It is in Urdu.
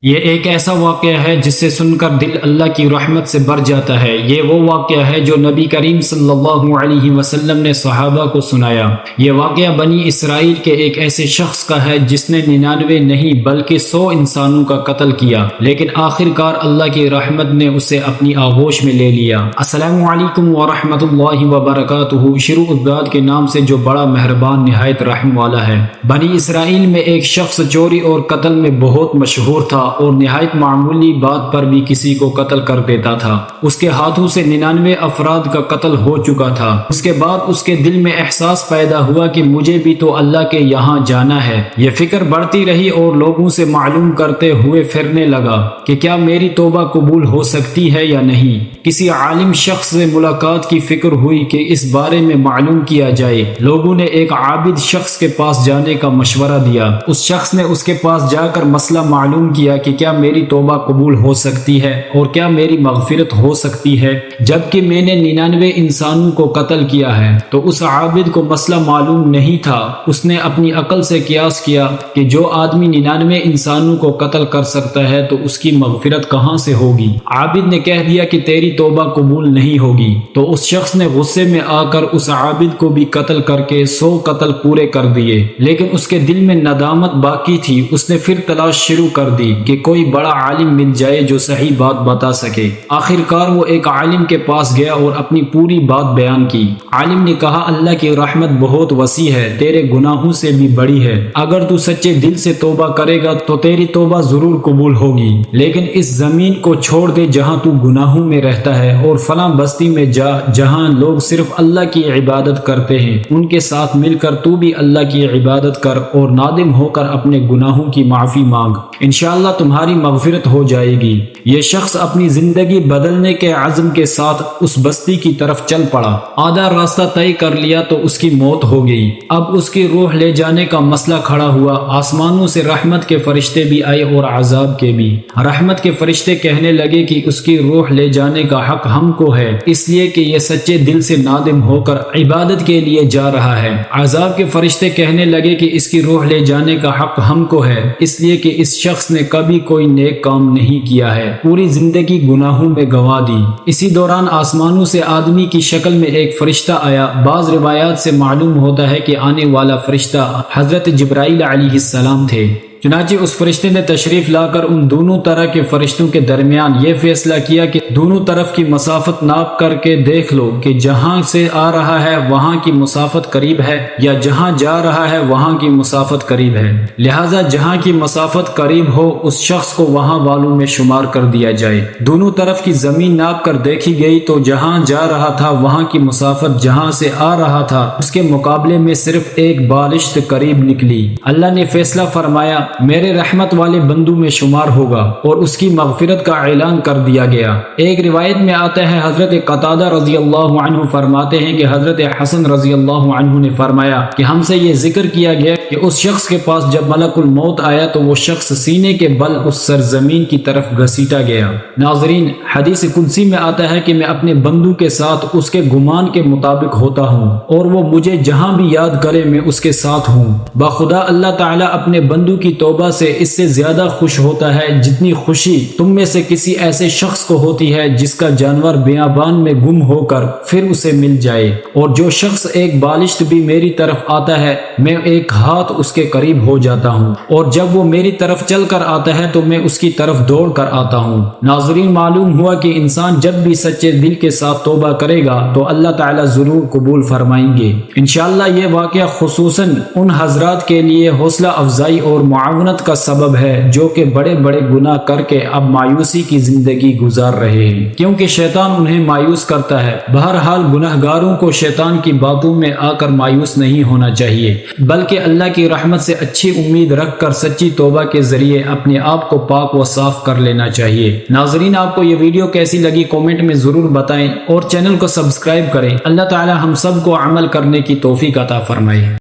یہ ایک ایسا واقعہ ہے جس سے سن کر دل اللہ کی رحمت سے بھر جاتا ہے۔ یہ وہ واقعہ ہے جو نبی کریم صلی اللہ علیہ وسلم نے صحابہ کو سنایا۔ یہ واقعہ بنی اسرائیل کے ایک ایسے شخص کا ہے جس نے 99 نہیں بلکہ 100 انسانوں کا قتل کیا، لیکن آخر کار اللہ کی رحمت نے اسے اپنی آغوش میں لے لیا۔ السلام علیکم ورحمۃ اللہ وبرکاتہ۔ شروع الذات کے نام سے جو بڑا مہربان نہایت رحم والا ہے۔ بنی اسرائیل میں ایک شخص چوری اور قتل میں بہت مشہور تھا اور نہایت معمولی بات پر بھی کسی کو قتل کر دیتا تھا۔ اس کے ہاتھوں سے 99 افراد کا قتل ہو چکا تھا۔ اس کے بعد اس کے دل میں احساس پیدا ہوا کہ مجھے بھی تو اللہ کے یہاں جانا ہے۔ یہ فکر بڑھتی رہی اور لوگوں سے معلوم کرتے ہوئے پھرنے لگا کہ کیا میری توبہ قبول ہو سکتی ہے یا نہیں۔ کسی عالم شخص سے ملاقات کی فکر ہوئی کہ اس بارے میں معلوم کیا جائے۔ لوگوں نے ایک عابد شخص کے پاس جانے کا مشورہ دیا۔ اس شخص نے اس کے پاس جا کر مسئلہ معلوم کیا کہ کیا میری توبہ قبول ہو سکتی ہے اور کیا میری مغفرت ہو سکتی ہے جبکہ میں نے 99 انسانوں کو قتل کیا ہے۔ تو اس عابد کو مسئلہ معلوم نہیں تھا۔ اس نے اپنی عقل سے قیاس کیا کہ جو آدمی 99 انسانوں کو قتل کر سکتا ہے تو اس کی مغفرت کہاں سے ہوگی۔ عابد نے کہہ دیا کہ تیری توبہ قبول نہیں ہوگی۔ تو اس شخص نے غصے میں آ کر اس عابد کو بھی قتل کر کے 100 قتل پورے کر دیے، لیکن اس کے دل میں ندامت باقی تھی۔ اس نے پھر تلاش شروع کر دی کہ کوئی بڑا عالم مل جائے جو صحیح بات بتا سکے۔ آخر کار وہ ایک عالم کے پاس گیا اور اپنی پوری بات بیان کی۔ عالم نے کہا، اللہ کی رحمت بہت وسیع ہے، تیرے گناہوں سے بھی بڑی ہے۔ اگر تو سچے دل سے توبہ کرے گا تو تیری توبہ ضرور قبول ہوگی، لیکن اس زمین کو چھوڑ دے جہاں تو گناہوں میں رہتا ہے اور فلاں بستی میں جا جہاں لوگ صرف اللہ کی عبادت کرتے ہیں، ان کے ساتھ مل کر تو بھی اللہ کی عبادت کر اور نادم ہو کر اپنے گناہوں کی معافی مانگ، انشاءاللہ تمہاری مغفرت ہو جائے گی۔ یہ شخص اپنی زندگی بدلنے کے عزم کے ساتھ اس بستی کی طرف چل پڑا۔ آدھا راستہ طے کر لیا تو اس کی موت ہو گئی۔ اب اس کی روح لے جانے کا مسئلہ کھڑا ہوا۔ آسمانوں سے رحمت کے فرشتے بھی آئے اور عذاب کے بھی۔ رحمت کے فرشتے کہنے لگے کہ اس کی روح لے جانے کا حق ہم کو ہے، اس لیے کہ یہ سچے دل سے نادم ہو کر عبادت کے لیے جا رہا ہے۔ عذاب کے فرشتے کہنے لگے کہ اس کی روح لے جانے کا حق ہم کو ہے، اس لیے کہ اس شخص نے کبھی کوئی نیک کام نہیں کیا ہے، پوری زندگی گناہوں میں گنوا دی۔ اسی دوران آسمانوں سے آدمی کی شکل میں ایک فرشتہ آیا۔ بعض روایات سے معلوم ہوتا ہے کہ آنے والا فرشتہ حضرت جبرائیل علیہ السلام تھے۔ چنانچہ اس فرشتے نے تشریف لا کر ان دونوں طرح کے فرشتوں کے درمیان یہ فیصلہ کیا کہ دونوں طرف کی مسافت ناپ کر کے دیکھ لو کہ جہاں سے آ رہا ہے وہاں کی مسافت قریب ہے یا جہاں جا رہا ہے وہاں کی مسافت قریب ہے، لہٰذا جہاں کی مسافت قریب ہو اس شخص کو وہاں والوں میں شمار کر دیا جائے۔ دونوں طرف کی زمین ناپ کر دیکھی گئی تو جہاں جا رہا تھا وہاں کی مسافت جہاں سے آ رہا تھا اس کے مقابلے میں صرف ایک بالشت قریب نکلی۔ اللہ نے فیصلہ فرمایا، میرے رحمت والے بندوں میں شمار ہوگا، اور اس کی مغفرت کا اعلان کر دیا گیا۔ ایک روایت میں آتا ہے، حضرت قتادہ رضی اللہ عنہ فرماتے ہیں کہ حضرت حسن رضی اللہ عنہ نے فرمایا کہ ہم سے یہ ذکر کیا گیا کہ اس شخص کے پاس جب ملک الموت آیا تو وہ شخص سینے کے بل اس سرزمین کی طرف گھسیٹا گیا۔ ناظرین، حدیث قدسی میں آتا ہے کہ میں اپنے بندوں کے ساتھ اس کے گمان کے مطابق ہوتا ہوں اور وہ مجھے جہاں بھی یاد کرے میں اس کے ساتھ ہوں۔ بخدا اللہ تعالیٰ اپنے بندوں کی توبہ سے اس سے زیادہ خوش ہوتا ہے جتنی خوشی تم میں سے کسی ایسے شخص کو ہوتی ہے جس کا جانور بیابان میں گم ہو کر پھر اسے مل جائے، اور جو شخص ایک بالشت بھی میری طرف آتا ہے میں ایک ہاتھ اس کے قریب ہو جاتا ہوں، اور جب وہ میری طرف چل کر آتا ہے تو میں اس کی طرف دوڑ کر آتا ہوں۔ ناظرین، معلوم ہوا کہ انسان جب بھی سچے دل کے ساتھ توبہ کرے گا تو اللہ تعالیٰ ضرور قبول فرمائیں گے۔ انشاءاللہ یہ واقعہ خصوصاً ان حضرات کے لیے حوصلہ افزائی اور معاونت کا سبب ہے جو کہ بڑے بڑے گناہ کر کے اب مایوسی کی زندگی گزار رہے ہیں، کیونکہ شیطان انہیں مایوس کرتا ہے۔ بہرحال گناہگاروں کو شیطان کی باتوں میں آ کر مایوس نہیں ہونا چاہیے، بلکہ اللہ کی رحمت سے اچھی امید رکھ کر سچی توبہ کے ذریعے اپنے آپ کو پاک و صاف کر لینا چاہیے۔ ناظرین، آپ کو یہ ویڈیو کیسی لگی کامنٹ میں ضرور بتائیں اور چینل کو سبسکرائب کریں۔ اللہ تعالی ہم سب کو عمل کرنے کی توفیق عطا فرمائے۔